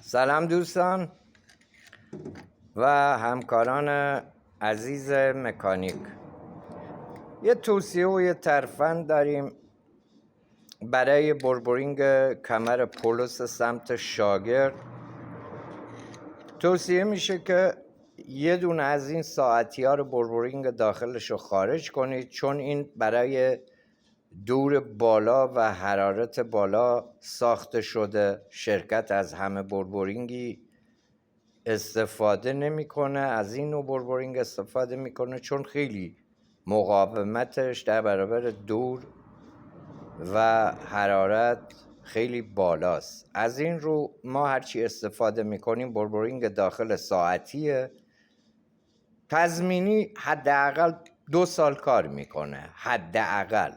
سلام دوستان و همکاران عزیز مکانیک. یه توصیه و یه ترفند داریم برای بربرینگ کمر پولس سمت شاگرد. توصیه میشه که یه دونه از این ساعتی ها رو بربرینگ داخلش رو خارج کنید، چون این برای دور بالا و حرارت بالا ساخته شده. شرکت از همه بربرینگی استفاده نمیکنه، از این نوع بربرینگ استفاده میکنه چون خیلی مقاومتش در برابر دور و حرارت خیلی بالاست. از این رو ما هرچی استفاده میکنیم بربرینگ داخل ساعتیه، تضمینی حداقل 2 سال کار میکنه حداقل.